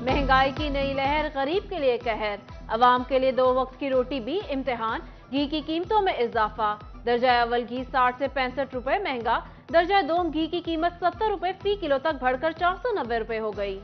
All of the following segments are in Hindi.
महंगाई की नई लहर गरीब के लिए कहर, अवाम के लिए 2 वक्त की रोटी भी इम्तिहान। घी की कीमतों में इजाफा, दर्जा अव्वल घी 60 से 65 रुपए महंगा, दर्जा दोम घी की कीमत 70 रुपए फी किलो तक बढ़कर 490 रुपए हो गई।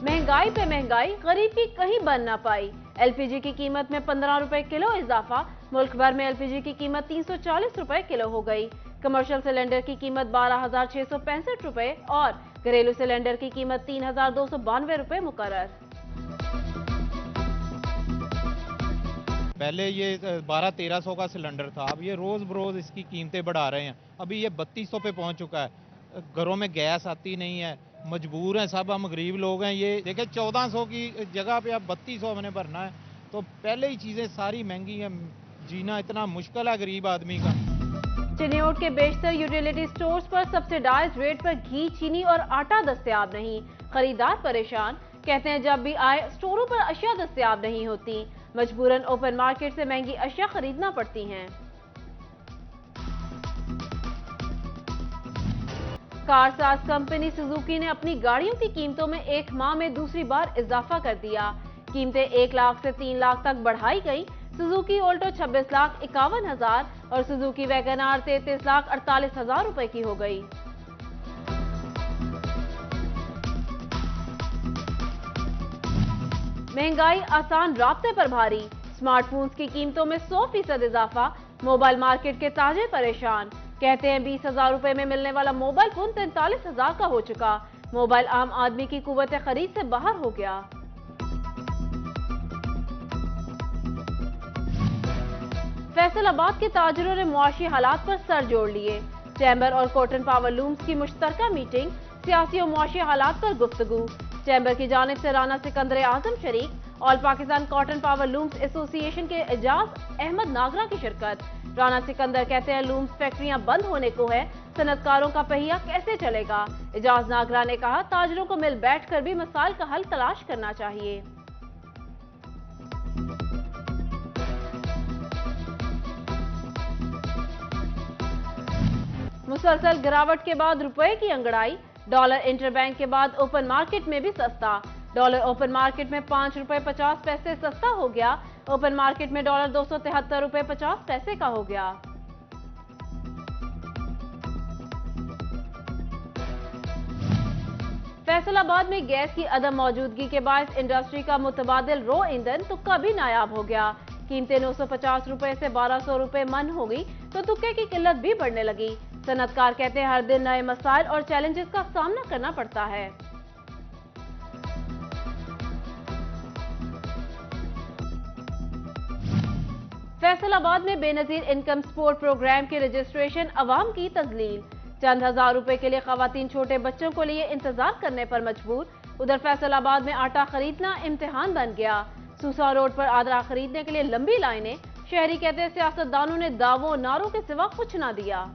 महंगाई पे महंगाई, गरीब की कहीं बन ना पाई। एलपीजी की कीमत में 15 रुपए किलो इजाफा, मुल्क भर में एलपीजी की कीमत 340 रुपए किलो हो गई। कमर्शियल सिलेंडर की कीमत 12,665 रुपए और घरेलू सिलेंडर की कीमत 3,292 रुपए मुकर्रर। पहले ये 1200-1300 का सिलेंडर था, अब ये रोज बरोज इसकी कीमतें बढ़ा रहे हैं। अभी ये 3200 पे पहुंच चुका है। घरों में गैस आती नहीं है, मजबूर हैं सब, हम गरीब लोग हैं। ये देखिए 1400 की जगह पे अब 3200 हमने भरना है, तो पहले ही चीजें सारी महंगी हैं, जीना इतना मुश्किल है गरीब आदमी का। चिन्योट के बेशतर यूटिलिटी स्टोर्स पर सब्सिडाइज्ड रेट पर घी, चीनी और आटा दस्तयाब नहीं। खरीदार परेशान, कहते हैं जब भी आए स्टोरों पर अशिया दस्तयाब नहीं होती, मजबूरन ओपन मार्केट से महंगी अशिया खरीदना पड़ती हैं। कारसाज कंपनी सुजुकी ने अपनी गाड़ियों की कीमतों में एक माह में दूसरी बार इजाफा कर दिया। कीमतें 1 लाख से 3 लाख तक बढ़ाई गई। सुजुकी ऑल्टो 26,51,000 और सुजुकी वैगनार 33,48,000 रुपए की हो गई। महंगाई आसान राब्ते पर भारी, स्मार्टफोन्स की कीमतों में 100% इजाफा। मोबाइल मार्केट के ताजे परेशान, कहते हैं 20,000 रुपए में मिलने वाला मोबाइल फोन 43,000 का हो चुका। मोबाइल आम आदमी की कुव्वत खरीद से बाहर हो गया। फैसलाबाद के ताजरों ने मुआशी हालात पर सर जोड़ लिए। चैम्बर और कॉटन पावर लूम्स की मुश्तरका मीटिंग, सियासी और मुआशी हालात पर गुफ्तगू। चैम्बर की जानिब से राना सिकंदर आजम शरीक, all Pakistan cotton power looms association के एजाज अहमद नागरा की शिरकत। राना सिकंदर कहते हैं लूम्स फैक्ट्रियां बंद होने को है, सनतकारों का पहिया कैसे चलेगा। एजाज नागरा ने कहा ताजरों को मिल बैठकर भी मसाइल का हल तलाश करना चाहिए। मुसलसल गिरावट के बाद रुपए की अंगड़ाई, डॉलर इंटरबैंक के बाद ओपन मार्केट में भी सस्ता। डॉलर ओपन मार्केट में 5 रुपए 50 पैसे सस्ता हो गया। ओपन मार्केट में डॉलर 273 रुपए 50 पैसे का हो गया। फैसलाबाद में गैस की अदम मौजूदगी के बायस इंडस्ट्री का मुतबादिल रो ईंधन तुक्का भी नायाब हो गया। कीमतें 950 रुपए से 1200 रुपए मन हो गई, तो तुक्के की किल्लत भी बढ़ने लगी। सनतकार कहते हैं हर दिन नए मसाइल और चैलेंजेस का सामना करना पड़ता है। फैसलाबाद में बेनजीर इनकम सपोर्ट प्रोग्राम के रजिस्ट्रेशन अवाम की तजलील। चंद हजार रुपए के लिए खवातीन छोटे बच्चों को लिए इंतजार करने पर मजबूर। उधर फैसलाबाद में आटा खरीदना इम्तिहान बन गया। सूसा रोड पर आटा खरीदने के लिए लंबी लाइनें। शहरी कहते हैं सियासतदानों ने दावों नारों के सिवा कुछ ना दिया।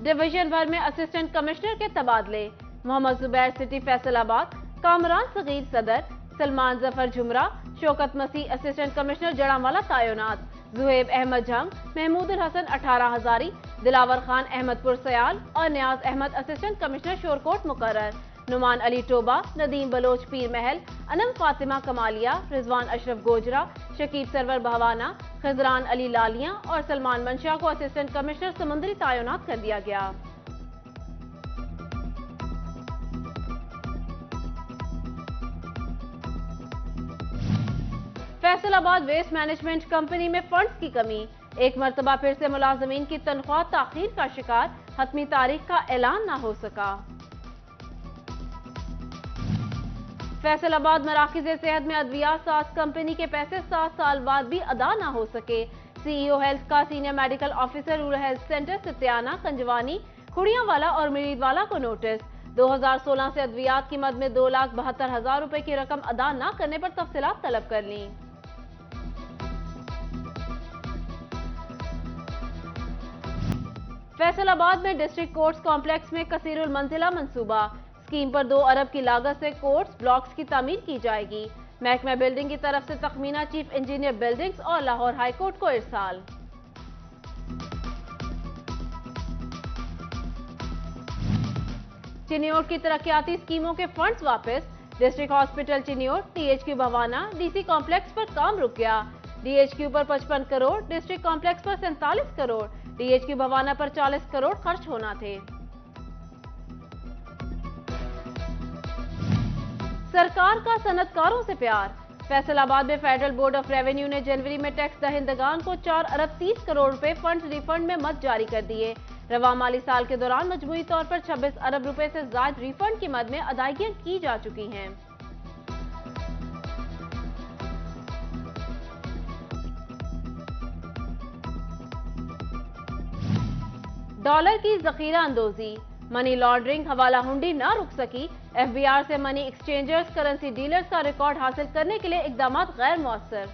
डिवीजन भर में असिस्टेंट कमिश्नर के तबादले। मोहम्मद जुबैर सिटी फैसलाबाद, कामरान सगीर सदर, सलमान जफर झुमरा, शौकत मसीह असिस्टेंट कमिश्नर जड़ावाला तैनात, जुहेब अहमद जंग, महमूद हसन 18 हजारी, दिलावर खान अहमदपुर सयाल और नियाज अहमद असिस्टेंट कमिश्नर शोरकोट मुकर्रर। नुमान अली टोबा, नदीम बलोच पीर महल, अनम फातिमा कमालिया, रिजवान अशरफ गोजरा, शकीब सरवर भवाना, खजरान अली लालिया और सलमान मंशा को असिस्टेंट कमिश्नर समुद्री तैनात कर दिया गया। फैसलाबाद वेस्ट मैनेजमेंट कंपनी में फंड्स की कमी, एक मरतबा फिर से मुलाजमीन की तनख्वाह ताखीर का शिकार, हतमी तारीख का ऐलान न हो सका। फैसलाबाद मराकज़ सेहत में अद्वियात साज कंपनी के पैसे 7 साल बाद भी अदा न हो सके। सीईओ हेल्थ का senior medical officer rural health centre Satyana, Kanjwani, Khurianwala और मिरीदवाला को नोटिस। 2016 से अद्वियात की मद में 2,72,000 रुपए की रकम अदा न करने पर तफसीलात तलब कर ली। फैसलाबाद में डिस्ट्रिक्ट कोर्ट्स कॉम्प्लेक्स में कसीरुल मंजिला मंसूबा। स्कीम पर 2 अरब की लागत से कोर्ट्स ब्लॉक्स की तामीर की जाएगी। महकमा बिल्डिंग की तरफ से तखमीना चीफ इंजीनियर बिल्डिंग्स और लाहौर हाई कोर्ट को इरसाल। चिन्योर की तरक्याती स्कीमों के फंड्स वापस। District hospital Chiniot, THQ Bhawana, DC complex पर काम रुक गया। DHQ पर 55 करोड़, डिस्ट्रिक्ट कॉम्प्लेक्स पर 47 करोड़, DHQ भवाना पर 40 करोड़ खर्च होना थे। सरकार का सनतकारों से प्यार। फैसलाबाद में फेडरल बोर्ड ऑफ रेवेन्यू ने जनवरी में टैक्स दहिंदगान को 4 अरब 30 करोड़ रुपए फंड रिफंड में मद जारी कर दिए। रवा माली साल के दौरान मजमूई तौर पर 26 अरब रुपए से ज्यादा रिफंड की मद में अदायगियां की जा चुकी हैं। डॉलर की जखीरा अंदोजी। मनी लॉन्ड्रिंग, हवाला हुंडी ना रुक सकी। FBR से मनी एक्सचेंजर्स, करेंसी डीलर्स का रिकॉर्ड हासिल करने के लिए इकदाम गैर मौसर।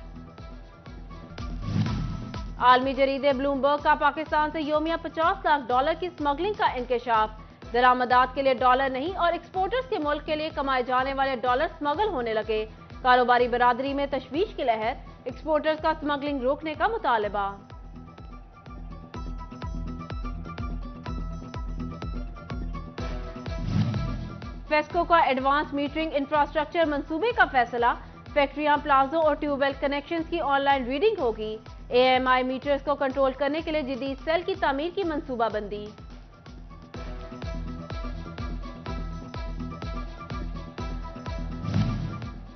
आलमी जरीदे ब्लूमबर्ग का पाकिस्तान से योमिया 50 लाख डॉलर की स्मगलिंग का इंकशाफ। दरामदात के लिए डॉलर नहीं और एक्सपोर्टर्स के मुल्क के लिए कमाए जाने वाले डॉलर स्मगल होने लगे। कारोबारी बरादरी में तशवीश की लहर। एक्सपोर्टर्स का स्मगलिंग रोकने का मुतालबा। फेस्को का एडवांस मीटरिंग इंफ्रास्ट्रक्चर मंसूबे का फैसला। फैक्ट्रियां, प्लाजों और ट्यूबवेल कनेक्शंस की ऑनलाइन रीडिंग होगी। AMI मीटर्स को कंट्रोल करने के लिए जदीद सेल की तामीर की मंसूबाबंदी।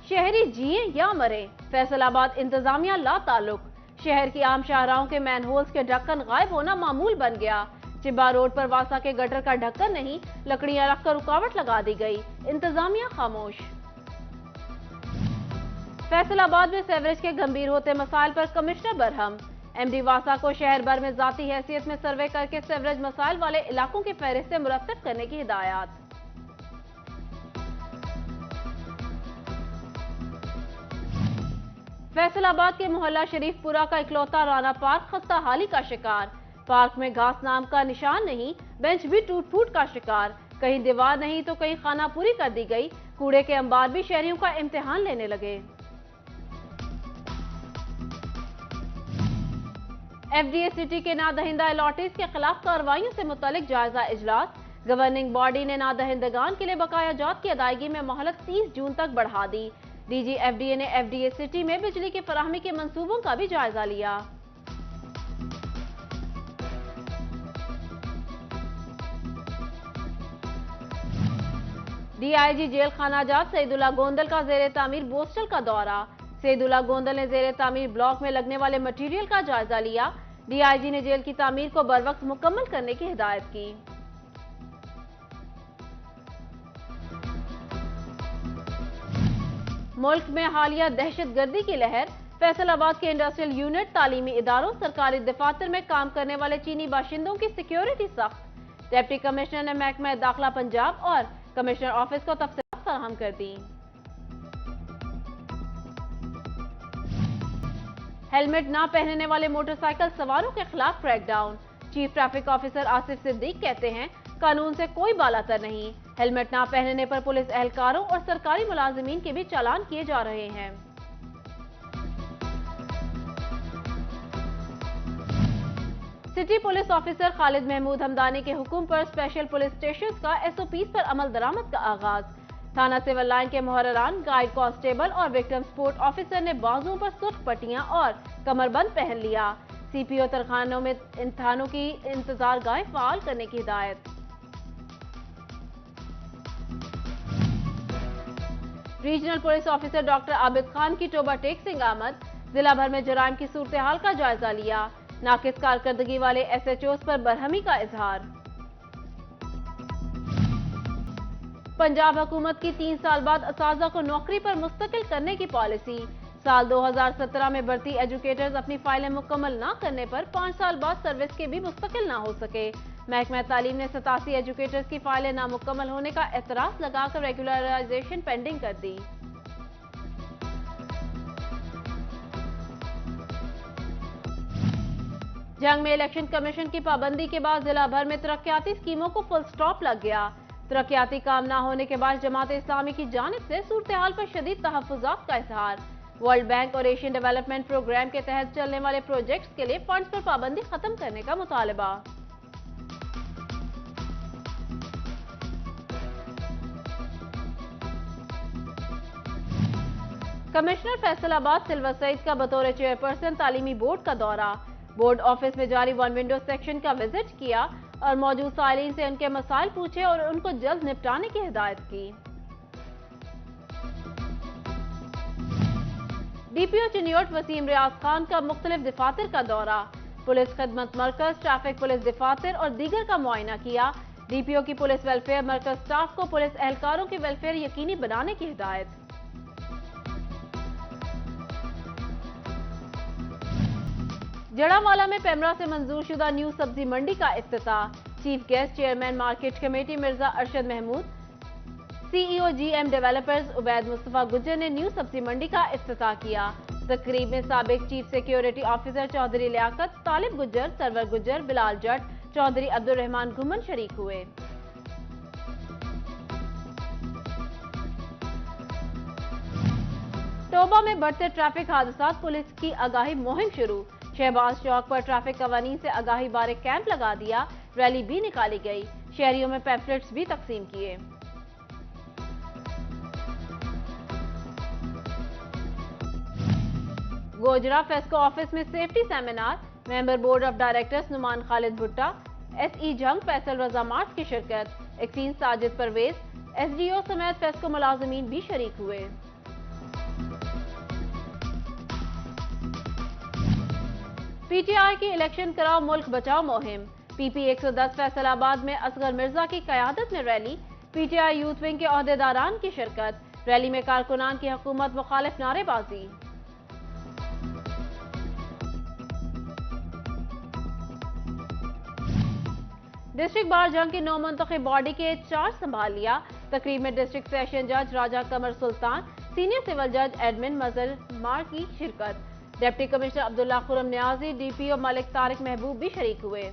शहरी जिए या मरे, फैसलाबाद इंतजामिया ला ताल्लुक। शहर की आम शाहराहों के मैनहोल्स के ढक्कन गायब होना मामूल बन गया। चिब्बा रोड पर वासा के गटर का ढक्कन नहीं, लकड़ियां रखकर रुकावट लगा दी गई। इंतजामिया खामोश। फैसलाबाद में सेवरेज के गंभीर होते मसाइल पर कमिश्नर बरहम। MD वासा को शहर भर में जाती हैसियत में सर्वे करके सेवरेज मसाइल वाले इलाकों की फहरिस्तें मुरत्तब करने की हिदायत। फैसलाबाद के मोहल्ला शरीफपुरा का इकलौता राना पार्क खस्ता हाली का शिकार। पार्क में घास नाम का निशान नहीं, बेंच भी टूट फूट का शिकार। कहीं दीवार नहीं तो कहीं खाना पूरी कर दी गई। कूड़े के अंबार भी शहरियों का इम्तिहान लेने लगे। FDA सिटी के नादहिंदा अलॉटीज के खिलाफ कार्रवाइयों से मुतालिक जायजा इजलास। गवर्निंग बॉडी ने नादहिंदगान के लिए बकाया जात की अदायगी में मोहलत 30 जून तक बढ़ा दी। DG FDA ने FDA सिटी में बिजली की फराहमी के मंसूबों का भी जायजा लिया। DIG जेल खानाजात सईदुल्ला गोंदल का जेर तामीर बोस्टल का दौरा। सईदुल्ला गोंदल ने जेर तामीर ब्लॉक में लगने वाले मटीरियल का जायजा लिया। DIG ने जेल की तामीर को बरवक्त मुकम्मल करने की हिदायत की। मुल्क में हालिया दहशतगर्दी की लहर। फैसलाबाद के इंडस्ट्रियल यूनिट, तालीमी इदारों, सरकारी दफातर में काम करने वाले चीनी बाशिंदों की सिक्योरिटी सख्त। डिप्टी कमिश्नर ने महकमा दाखिला पंजाब और कमिश्नर ऑफिस को तफसीलात फराहम कर दी। हेलमेट ना पहनने वाले मोटरसाइकिल सवारों के खिलाफ crackdown. Chief traffic officer Asif Siddique कहते हैं, कानून से कोई बालातर नहीं। हेलमेट ना पहनने पर पुलिस एहलकारों और सरकारी मुलाजिमीन के भी चालान किए जा रहे हैं। City police officer Khalid Mahmood Hamdani के हुक्म पर स्पेशल पुलिस स्टेशन का SOPs पर अमल दरामद का आगाज। थाना सिविल लाइन के मुहर्ररान, गाइड कांस्टेबल और विक्टिम सपोर्ट ऑफिसर ने बाजुओं पर सुर्ख पट्टियां और कमरबंद पहन लिया। CPO तरखानों में इन थानों की इंतजार गाहें फाल करने की हिदायत। Regional police officer doctor Abid Khan की टोबा टेक सिंह आमद। जिला भर में जराइम की सूरत हाल का जायजा लिया। नाकिस कारकर्दगी वाले SHOs पर बरहमी का इजहार। पंजाब हुकूमत की 3 साल बाद असाजा को नौकरी पर मुस्तकिल करने की पॉलिसी। साल 2017 में भर्ती एजुकेटर्स अपनी फाइलें मुकम्मल न करने पर 5 साल बाद सर्विस के भी मुस्तकिल न हो सके। महकमा तालीम ने 87 एजुकेटर्स की फाइलें नामुकम्मल होने का एतराज लगाकर रेगुलराइजेशन पेंडिंग कर दी। जंग में इलेक्शन कमीशन की पाबंदी के बाद जिला भर में तरक्याती स्कीमों को फुल स्टॉप लग गया। तरक्याती काम न होने के बाद जमात इस्लामी की जानिब से सूरत हाल पर शदीद तहफ़्फ़ुज़ात का इजहार। वर्ल्ड बैंक और एशियन डेवलपमेंट प्रोग्राम के तहत चलने वाले प्रोजेक्ट्स के लिए फंड्स पर पाबंदी खत्म करने का मुतालबा। कमिश्नर फैसलाबाद सिल्वर सईद का बतौर चेयरपर्सन तालीमी बोर्ड का दौरा। बोर्ड ऑफिस में जारी वन विंडो सेक्शन का विजिट किया और मौजूद सालीन से उनके मसाइल पूछे और उनको जल्द निपटाने की हिदायत की। डीपीओ चिन्योट वसीम रियाज खान का मुख्तलिफ दफातर का दौरा। पुलिस खदमत मरकज, ट्रैफिक पुलिस दफातर और दीगर का मुआयना किया। डीपीओ की पुलिस वेलफेयर मरकज स्टाफ को पुलिस एहलकारों की वेलफेयर यकीनी बनाने की हिदायत। जड़ावाला में पेमरा से मंजूर शुदा न्यू सब्जी मंडी का इफ्तिताह। Chief guest chairman market committee Mirza Arshad Mahmood, CEO GM developers Ubaid Mustafa Gujjar ने न्यू सब्जी मंडी का इफ्तिताह किया। तकरीब में साबिक chief security officer Chaudhry Liaquat, Talib Gujjar, Sarwar Gujjar, Bilal Jatt, Chaudhry Abdul Rehman Ghuman शरीक हुए। टोबा में बढ़ते ट्रैफिक हादसात, पुलिस की आगाही मुहिम शुरू। शहबाज चौक पर ट्रैफिक कवानीन से आगाही बारे कैंप लगा दिया। रैली भी निकाली गई। शहरियों में पैम्फलेट्स भी तकसीम किए। गोजरा फेस्को ऑफिस में safety seminar. Member board of directors Noman Khalid Bhutta, SE Jhang Faisal Raza मार्च की शिरकत। एक्सीन साजिद परवेज, एसडीओ समेत फेस्को मुलाजमीन भी शरीक हुए। पीटीआई की इलेक्शन कराओ मुल्क बचाओ मुहिम। पीपी 110 फैसलाबाद में असगर मिर्जा की कयादत में रैली। पीटीआई यूथ विंग के ओहदेदारान की शिरकत। रैली में कारकुनान की हुकूमत मुखालिफ नारेबाजी। डिस्ट्रिक्ट बार जंग की नौ मुंतखब बॉडी के चार्ज संभाल लिया। तकरीब में डिस्ट्रिक्ट सेशन जज राजा कमर सुल्तान, सीनियर सिविल जज एडमिन मजर मार की शिरकत। Deputy commissioner Abdullah Khurram Niazi, DPO Malik Tariq महबूब भी शरीक हुए।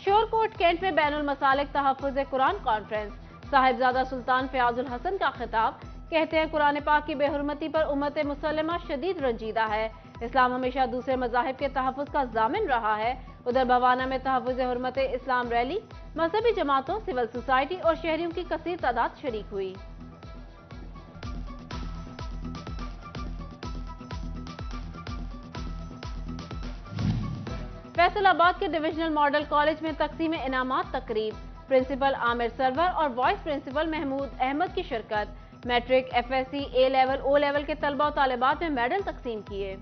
शोरकोट कैंट में बैनुल मसालिक तहफ़्फ़ुज़ कुरान कॉन्फ्रेंस। साहिबजादा सुल्तान फयाजुल हसन का खिताब। कहते हैं कुरान पाक की बेहुरमती पर उम्मत मुसल्लमा शदीद रंजीदा है। इस्लाम हमेशा दूसरे मज़ाहिब के तहफ़्फ़ुज़ का ज़ामिन रहा है। उधर भवाना में तहफ़्फ़ुज़ हुर्मत इस्लाम रैली, मजहबी जमातों, सिविल सोसाइटी और शहरियों की कसीर तादाद शरीक हुई। फैसलाबाद के डिविजनल मॉडल कॉलेज में तकसीम इनामात तकरीब। प्रिंसिपल आमिर सरवर और वाइस प्रिंसिपल महमूद अहमद की शिरकत। मैट्रिक, एफएससी, ए लेवल, ओ लेवल के तलबा और तालिबात में मेडल तकसीम किए।